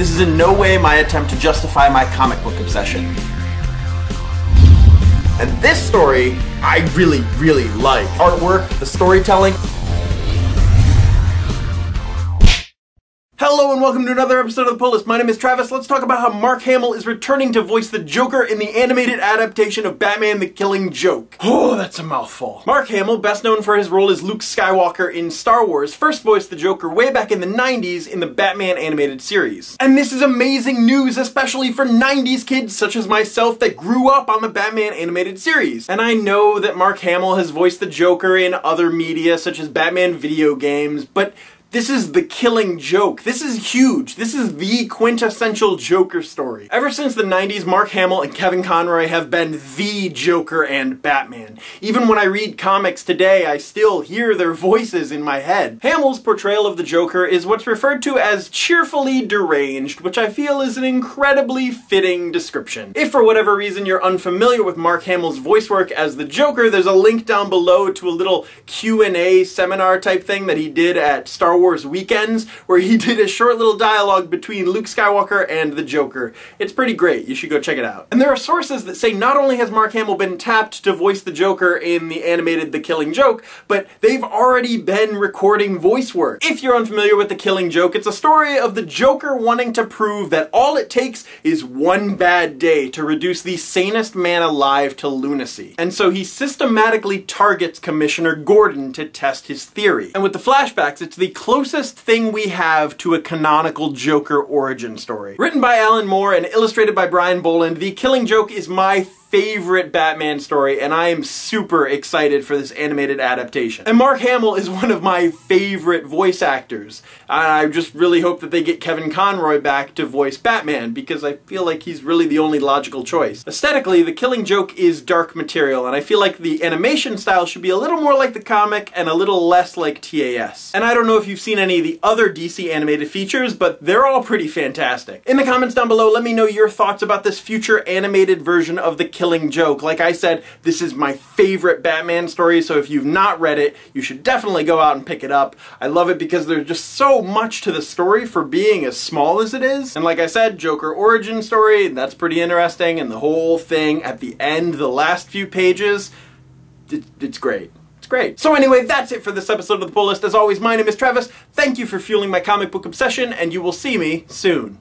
This is in no way my attempt to justify my comic book obsession. And this story, I really, really like. Artwork, the storytelling. Hello and welcome to another episode of The Pull List. My name is Travis. Let's talk about how Mark Hamill is returning to voice the Joker in the animated adaptation of Batman the Killing Joke. Oh, that's a mouthful. Mark Hamill, best known for his role as Luke Skywalker in Star Wars, first voiced the Joker way back in the 90s in the Batman animated series. And this is amazing news, especially for 90s kids such as myself that grew up on the Batman animated series. And I know that Mark Hamill has voiced the Joker in other media such as Batman video games, but this is the Killing Joke. This is huge. This is the quintessential Joker story. Ever since the 90s, Mark Hamill and Kevin Conroy have been the Joker and Batman. Even when I read comics today, I still hear their voices in my head. Hamill's portrayal of the Joker is what's referred to as cheerfully deranged, which I feel is an incredibly fitting description. If for whatever reason you're unfamiliar with Mark Hamill's voice work as the Joker, there's a link down below to a little Q&A seminar type thing that he did at Star Wars Weekends, where he did a short little dialogue between Luke Skywalker and the Joker. It's pretty great. You should go check it out. And there are sources that say not only has Mark Hamill been tapped to voice the Joker in the animated The Killing Joke, but they've already been recording voice work. If you're unfamiliar with The Killing Joke, it's a story of the Joker wanting to prove that all it takes is one bad day to reduce the sanest man alive to lunacy. And so he systematically targets Commissioner Gordon to test his theory. And with the flashbacks, it's the closest thing we have to a canonical Joker origin story. Written by Alan Moore and illustrated by Brian Boland, The Killing Joke is my favorite Batman story, and I am super excited for this animated adaptation. And Mark Hamill is one of my favorite voice actors. I just really hope that they get Kevin Conroy back to voice Batman, because I feel like he's really the only logical choice. Aesthetically, The Killing Joke is dark material, and I feel like the animation style should be a little more like the comic and a little less like TAS. And I don't know if you've seen any of the other DC animated features, but they're all pretty fantastic. In the comments down below, let me know your thoughts about this future animated version of The Killing Joke. Like I said, this is my favorite Batman story, so if you've not read it, you should definitely go out and pick it up. I love it because there's just so much to the story for being as small as it is. And like I said, Joker origin story, that's pretty interesting, and the whole thing at the end, the last few pages, it's great. It's great. So anyway, that's it for this episode of The Pull List. As always, my name is Travis. Thank you for fueling my comic book obsession, and you will see me soon.